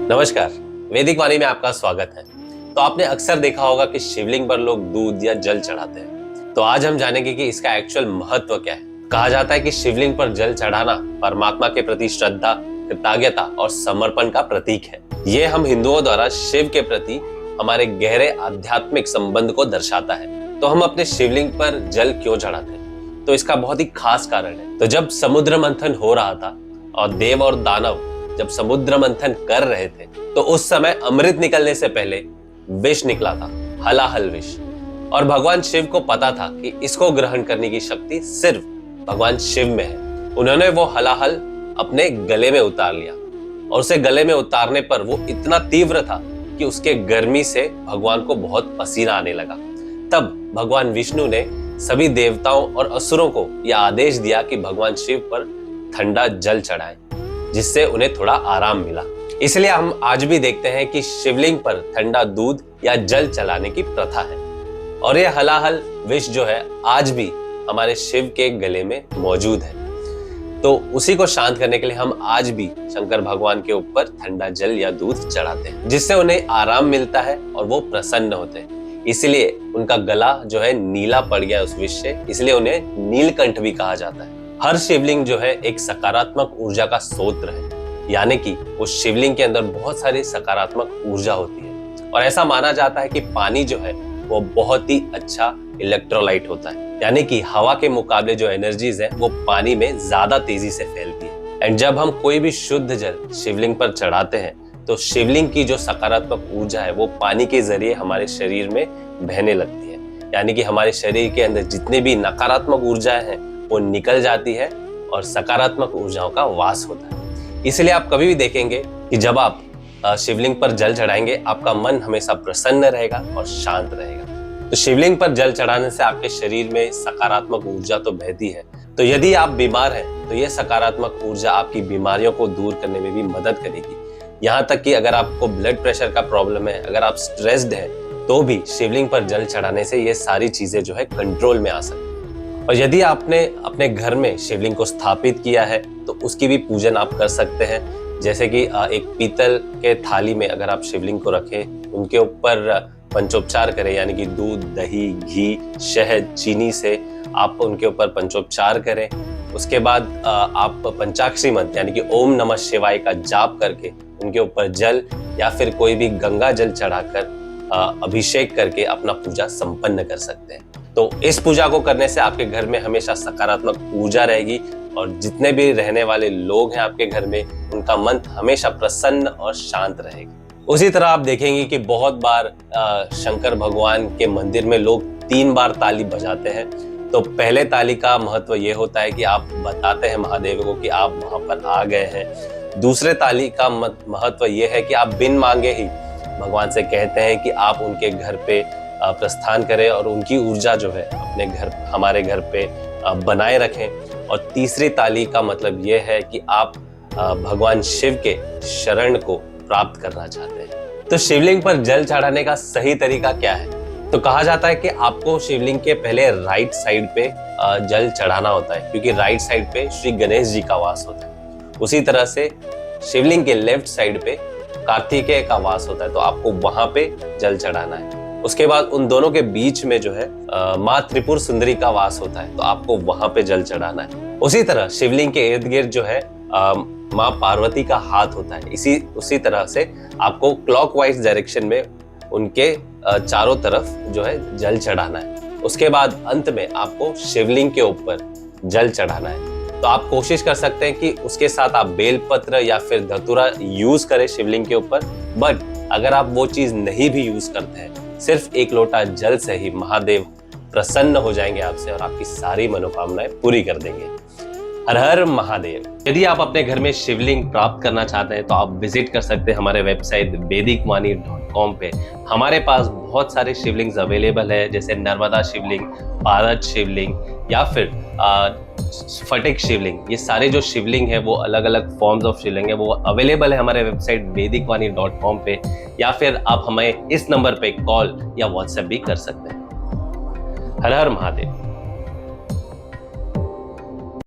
नमस्कार, वैदिक वाणी में आपका स्वागत है। तो आपने अक्सर देखा होगा कि शिवलिंग पर लोग दूध या जल चढ़ाते हैं। तो आज हम जानेंगे कि इसका एक्चुअल महत्व क्या है। कहा जाता है कि शिवलिंग पर जल चढ़ाना परमात्मा के प्रति श्रद्धा, कृतज्ञता और समर्पण का प्रतीक है। ये हम हिंदुओं द्वारा शिव के प्रति हमारे गहरे आध्यात्मिक संबंध को दर्शाता है। तो हम अपने शिवलिंग पर जल क्यों चढ़ाते हैं? तो इसका बहुत ही खास कारण है। तो जब समुद्र मंथन हो रहा था और देव और दानव जब समुद्र मंथन कर रहे थे, तो उस समय अमृत निकलने से पहले विष निकला था, हलाहल विष। और भगवान शिव को पता था कि इसको ग्रहण करने की शक्ति सिर्फ भगवान शिव में है। उन्होंने वो हलाहल अपने गले में उतार लिया और उसे गले में उतारने पर वो इतना तीव्र था कि उसके गर्मी से भगवान को बहुत पसीना आने लगा। तब भगवान विष्णु ने सभी देवताओं और असुरों को यह आदेश दिया कि भगवान शिव पर ठंडा जल चढ़ाएं, जिससे उन्हें थोड़ा आराम मिला। इसलिए हम आज भी देखते हैं कि शिवलिंग पर ठंडा दूध या जल चलाने की प्रथा है। और यह हलाहल विष जो है आज भी हमारे शिव के गले में मौजूद है। तो उसी को शांत करने के लिए हम आज भी शंकर भगवान के ऊपर ठंडा जल या दूध चढ़ाते हैं, जिससे उन्हें आराम मिलता है और वो प्रसन्न होते हैं। इसलिए उनका गला जो है नीला पड़ गया उस विष से, इसलिए उन्हें नीलकंठ भी कहा जाता है। हर शिवलिंग जो है एक सकारात्मक ऊर्जा का स्रोत है, यानी कि उस शिवलिंग के अंदर बहुत सारी सकारात्मक ऊर्जा होती है। और ऐसा माना जाता है कि पानी जो है वो बहुत ही अच्छा इलेक्ट्रोलाइट होता है, यानी कि हवा के मुकाबले जो एनर्जीज है वो पानी में ज्यादा तेजी से फैलती है। एंड जब हम कोई भी शुद्ध जल शिवलिंग पर चढ़ाते हैं तो शिवलिंग की जो सकारात्मक ऊर्जा है वो पानी के जरिए हमारे शरीर में बहने लगती है, यानी कि हमारे शरीर के अंदर जितने भी नकारात्मक ऊर्जाएं हैं वो निकल जाती है और सकारात्मक ऊर्जाओं का वास होता है। इसलिए आप कभी भी देखेंगे कि जब आप शिवलिंग पर जल चढ़ाएंगे, आपका मन हमेशा प्रसन्न रहेगा और शांत रहेगा। तो शिवलिंग पर जल चढ़ाने से आपके शरीर में सकारात्मक ऊर्जा तो बहती है। तो यदि आप बीमार हैं तो यह सकारात्मक ऊर्जा आपकी बीमारियों को दूर करने में भी मदद करेगी। यहाँ तक कि अगर आपको ब्लड प्रेशर का प्रॉब्लम है, अगर आप स्ट्रेस्ड हैं, तो भी शिवलिंग पर जल चढ़ाने से ये सारी चीजें जो है कंट्रोल में आ सकती है। और यदि आपने अपने घर में शिवलिंग को स्थापित किया है तो उसकी भी पूजन आप कर सकते हैं। जैसे कि एक पीतल के थाली में अगर आप शिवलिंग को रखें, उनके ऊपर पंचोपचार करें, यानी कि दूध, दही, घी, शहद, चीनी से आप उनके ऊपर पंचोपचार करें। उसके बाद आप पंचाक्षरी मंत्र यानी कि ओम नमः शिवाय का जाप करके उनके ऊपर जल या फिर कोई भी गंगा जल चढ़ाकर अभिषेक करके अपना पूजा संपन्न कर सकते हैं। तो इस पूजा को करने से आपके घर में हमेशा सकारात्मक ऊर्जा रहेगी और जितने भी रहने वाले लोग हैं आपके घर में, उनका मन हमेशा प्रसन्न और शांत रहेगा। उसी तरह आप देखेंगे कि बहुत बार शंकर भगवान के मंदिर में लोग 3 बार ताली बजाते हैं। तो पहले ताली का महत्व ये होता है कि आप बताते हैं महादेव को कि आप वहां पर आ गए हैं। दूसरे ताली का महत्व ये है कि आप बिन मांगे ही भगवान से कहते हैं कि आप उनके घर पे प्रस्थान करें और उनकी ऊर्जा जो है अपने घर, हमारे घर पे बनाए रखें। और तीसरी ताली का मतलब ये है कि आप भगवान शिव के शरण को प्राप्त करना चाहते हैं। तो शिवलिंग पर जल चढ़ाने का सही तरीका क्या है? तो कहा जाता है कि आपको शिवलिंग के पहले राइट साइड पे जल चढ़ाना होता है, क्योंकि राइट साइड पे श्री गणेश जी का वास होता है। उसी तरह से शिवलिंग के लेफ्ट साइड पे कार्तिकेय का वास होता है, तो आपको वहां पे जल चढ़ाना है। उसके बाद उन दोनों के बीच में जो है माँ त्रिपुर सुंदरी का वास होता है, तो आपको वहां पे जल चढ़ाना है। उसी तरह शिवलिंग के इर्द गिर्द जो है माँ पार्वती का हाथ होता है। उसी तरह से आपको क्लॉकवाइज डायरेक्शन में उनके चारों तरफ जो है जल चढ़ाना है। उसके बाद अंत में आपको शिवलिंग के ऊपर जल चढ़ाना है। तो आप कोशिश कर सकते हैं कि उसके साथ आप बेलपत्र या फिर धतूरा यूज करें शिवलिंग के ऊपर। बट अगर आप वो चीज नहीं भी यूज करते हैं, सिर्फ 1 लोटा जल से ही महादेव प्रसन्न हो जाएंगे आपसे और आपकी सारी मनोकामनाएं पूरी कर देंगे। हर हर महादेव। यदि आप अपने घर में शिवलिंग प्राप्त करना चाहते हैं तो आप विजिट कर सकते हैं हमारे वेबसाइट vedicwani.com पे। हमारे पास बहुत सारे शिवलिंग्स अवेलेबल है, जैसे नर्मदा शिवलिंग, भारत शिवलिंग या फिर स्फटिक शिवलिंग। ये सारे जो शिवलिंग है वो अलग अलग फॉर्म्स ऑफ शिवलिंग है, वो अवेलेबल है हमारे वेबसाइट vedicwani.com पे, या फिर आप हमें इस नंबर पे कॉल या व्हाट्सएप भी कर सकते हैं। हर हर महादेव।